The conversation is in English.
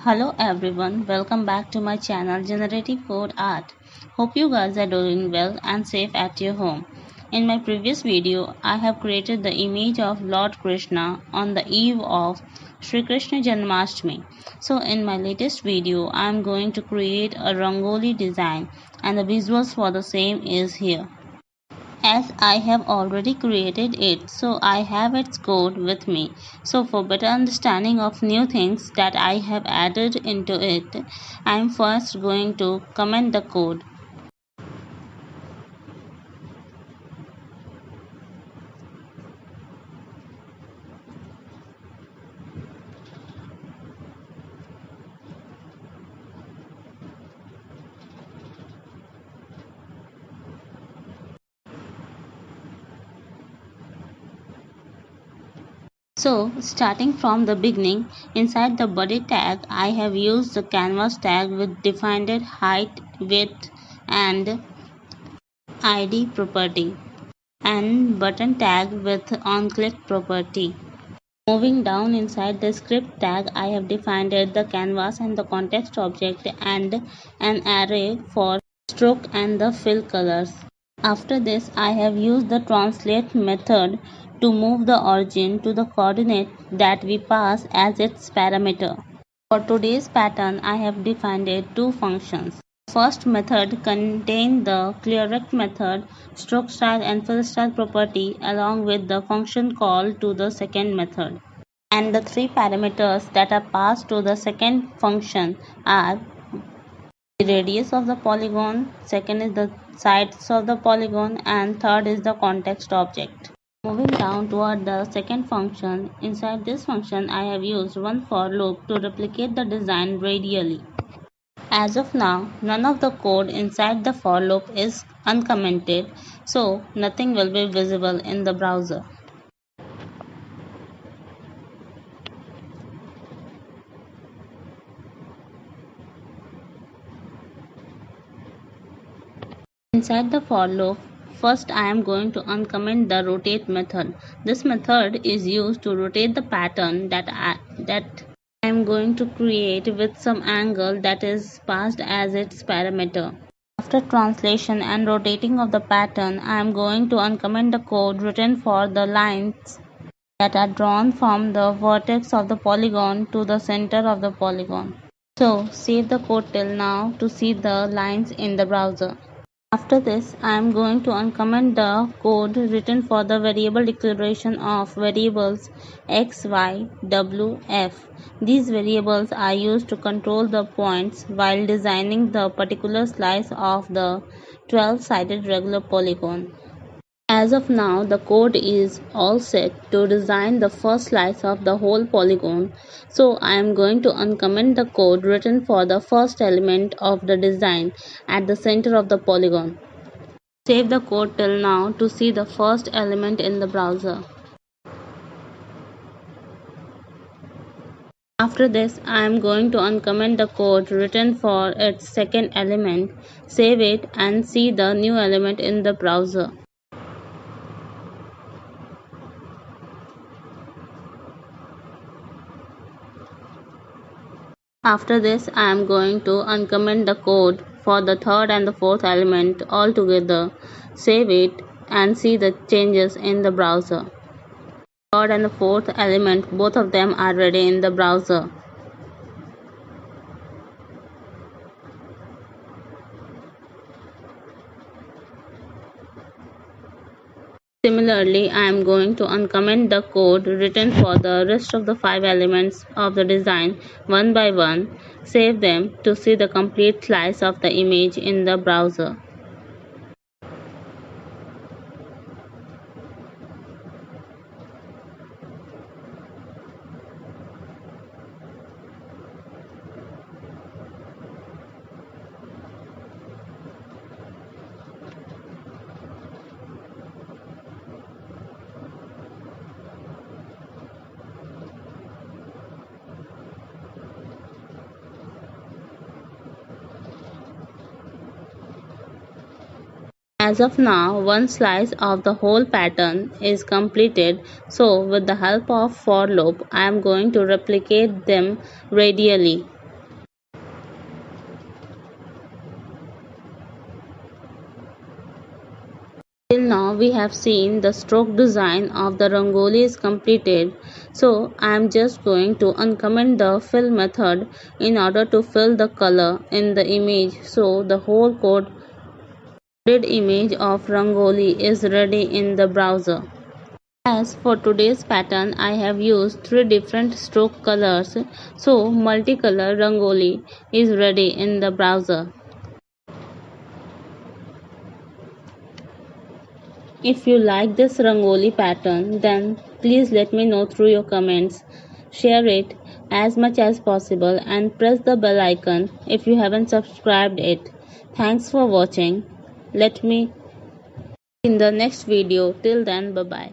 Hello everyone, welcome back to my channel Generative Code Art. Hope you guys are doing well and safe at your home. In my previous video, I have created the image of Lord Krishna on the eve of Sri Krishna Janmashtami. So in my latest video, I am going to create a Rangoli design and the visuals for the same is here. As I have already created it, so I have its code with me. So for better understanding of new things that I have added into it, I am first going to comment the code. So starting from the beginning, inside the body tag, I have used the canvas tag with defined height, width and ID property and button tag with onClick property. Moving down inside the script tag, I have defined the canvas and the context object and an array for stroke and the fill colors. After this, I have used the translate method to move the origin to the coordinate that we pass as its parameter. For today's pattern, I have defined two functions. First method contains the clearrect method, stroke style and fill style property along with the function call to the second method. And the three parameters that are passed to the second function are the radius of the polygon, second is the sides of the polygon, and third is the context object. Moving down toward the second function, inside this function I have used one for loop to replicate the design radially. As of now, none of the code inside the for loop is uncommented, so nothing will be visible in the browser. Inside the for loop, first I am going to uncomment the rotate method. This method is used to rotate the pattern that I am going to create with some angle that is passed as its parameter. After translation and rotating of the pattern, I am going to uncomment the code written for the lines that are drawn from the vertex of the polygon to the center of the polygon. So save the code till now to see the lines in the browser. After this, I am going to uncomment the code written for the variable declaration of variables x, y, w, f. These variables are used to control the points while designing the particular slice of the 12-sided regular polygon. As of now, the code is all set to design the first slice of the whole polygon, so I am going to uncomment the code written for the first element of the design at the center of the polygon. Save the code till now to see the first element in the browser. After this, I am going to uncomment the code written for its second element, save it and see the new element in the browser. After this, I am going to uncomment the code for the third and the fourth element all together, save it and see the changes in the browser. Third and the fourth element, both of them are ready in the browser. Similarly, I am going to uncomment the code written for the rest of the 5 elements of the design one by one, save them to see the complete slice of the image in the browser. As of now, one slice of the whole pattern is completed, so with the help of for loop, I am going to replicate them radially. we have seen the stroke design of the rangoli is completed. So I am just going to uncomment the fill method in order to fill the color in the image. So the whole coded image of rangoli is ready in the browser. As for today's pattern, I have used 3 different stroke colors, so multicolor rangoli is ready in the browser. If you like this rangoli pattern, then please let me know through your comments. Share it as much as possible and press the bell icon if you haven't subscribed it. Thanks for watching. Let me in the next video. Till then, bye bye.